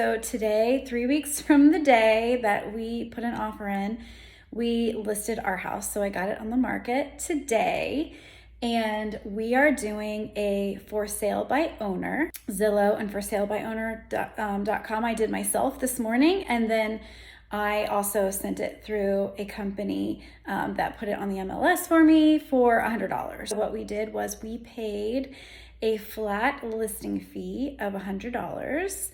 So today, 3 weeks from the day that we put an offer in, we listed our house. So I got it on the market today, and we are doing a for sale by owner. Zillow and for sale by owner.com I did myself this morning, and then I also sent it through a company that put it on the MLS for me for $100. What we did was we paid a flat listing fee of $100,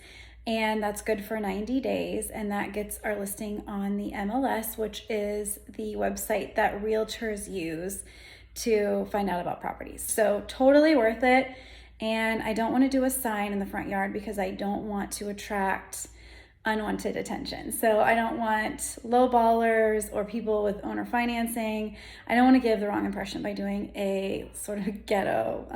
and that's good for 90 days, and that gets our listing on the MLS, which is the website that realtors use to find out about properties. So totally worth it. And I don't want to do a sign in the front yard because I don't want to attract unwanted attention. So I don't want low ballers or people with owner financing. I don't want to give the wrong impression by doing a sort of ghetto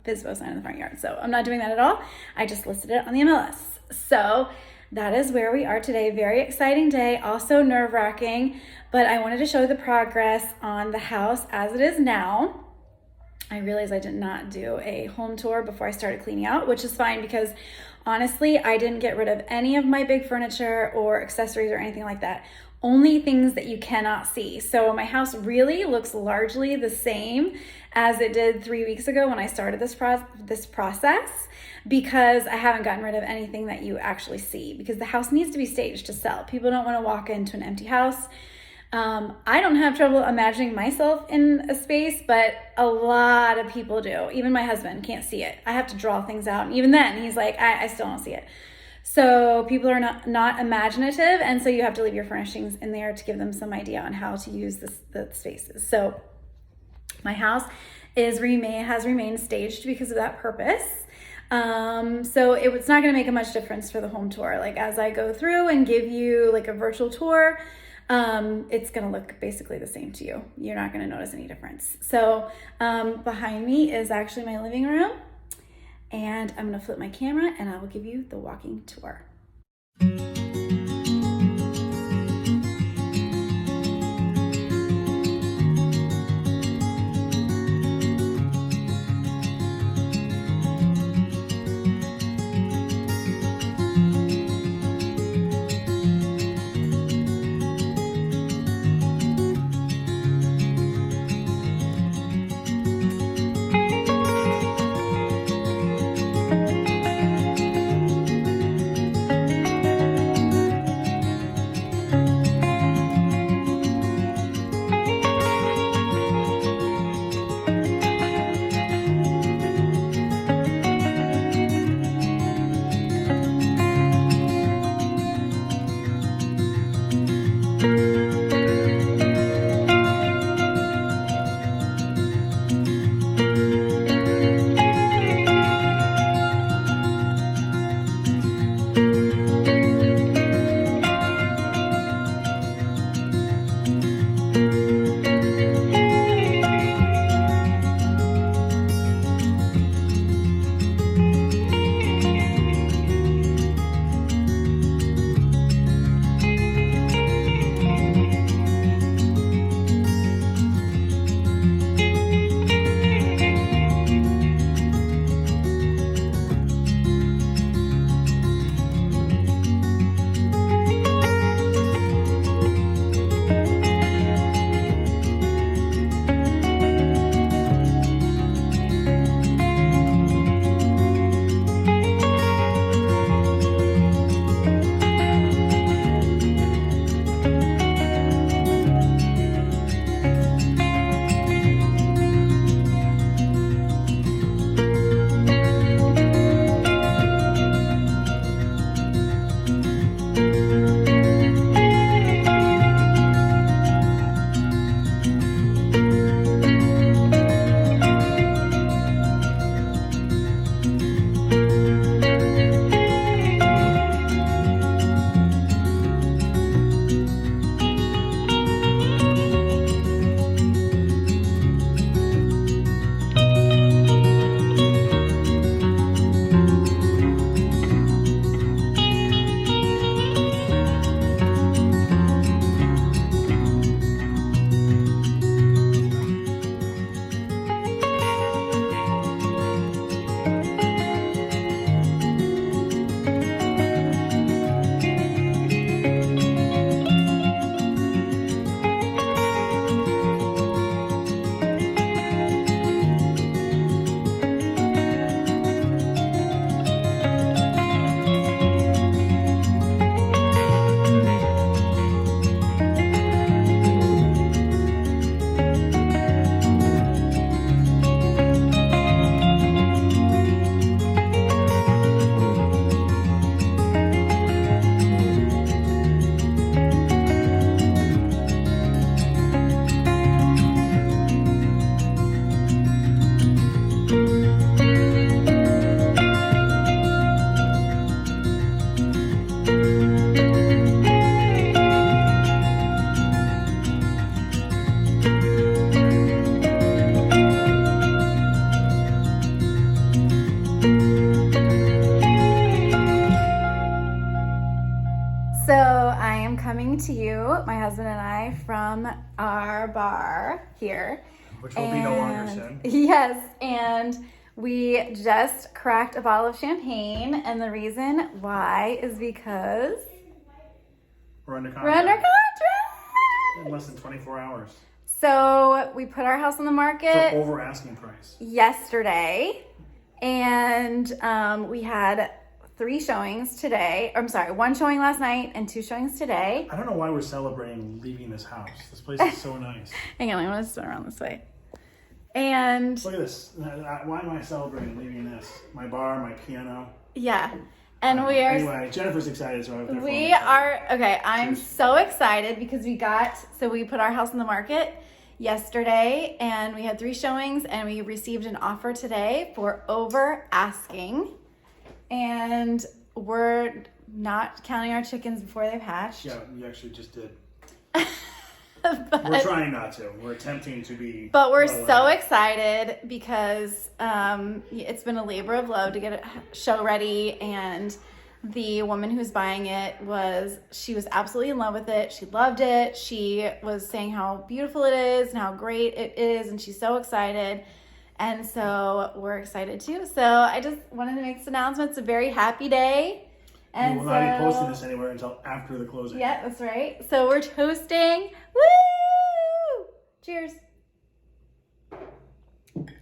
FSBO sign in the front yard. So I'm not doing that at all. I just listed it on the MLS. So that is where we are today. Very exciting day, also nerve-wracking, but I wanted to show the progress on the house as it is now. I realized I did not do a home tour before I started cleaning out, which is fine because honestly, I didn't get rid of any of my big furniture or accessories or anything like that. Only things that you cannot see. So my house really looks largely the same as it did 3 weeks ago when I started this process, because I haven't gotten rid of anything that you actually see, because the house needs to be staged to sell. People don't want to walk into an empty house. I don't have trouble imagining myself in a space, but a lot of people do. Even my husband can't see it. I have to draw things out. And even then, he's like, I still don't see it. So people are not imaginative, and so you have to leave your furnishings in there to give them some idea on how to use the spaces. So my house has remained staged because of that purpose. So it's not going to make a much difference for the home tour. Like as I go through and give you like a virtual tour, it's going to look basically the same to you. You're not going to notice any difference. So behind me is actually my living room, and I'm going to flip my camera and I will give you the walking tour. So I am coming to you, my husband and I, from our bar here. Which will be no longer soon. Yes, and we just cracked a bottle of champagne, and the reason why is because We're under we're under contract. contract! In less than 24 hours. So we put our house on the market For over asking price. yesterday, and we had 3 showings today. I'm sorry, 1 showing last night and 2 showings today. I don't know why we're celebrating leaving this house. This place is so nice. Hang on, I want to spin around this way. And Look at this. Why am I celebrating leaving this? My bar, my piano. yeah, and we are. Anyway, Jennifer's excited, so We are okay. I'm so excited because we put our house on the market yesterday, and we had 3 showings, and we received an offer today for over asking, and we're not counting our chickens before they've hatched. Yeah, you actually just did. But, We're trying not to. We're attempting to be. but we're so excited because it's been a labor of love to get a show ready, and the woman who's buying it she was absolutely in love with it. She loved it. She was saying how beautiful it is and how great it is, and she's so excited. And so we're excited too. So I just wanted to make this announcement. It's a very happy day. And we will not be posting this anywhere until after the closing. Yeah, that's right. So we're toasting. Woo! Cheers.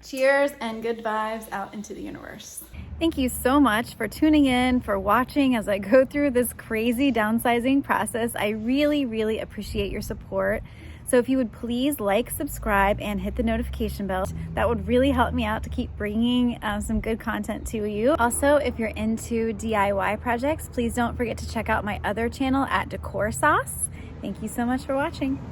Cheers and good vibes out into the universe. Thank you so much for tuning in, for watching as I go through this crazy downsizing process. I really, really appreciate your support. So if you would please like, subscribe, and hit the notification bell, that would really help me out to keep bringing some good content to you. Also, if you're into DIY projects, please don't forget to check out my other channel at Decor Sauce. Thank you so much for watching.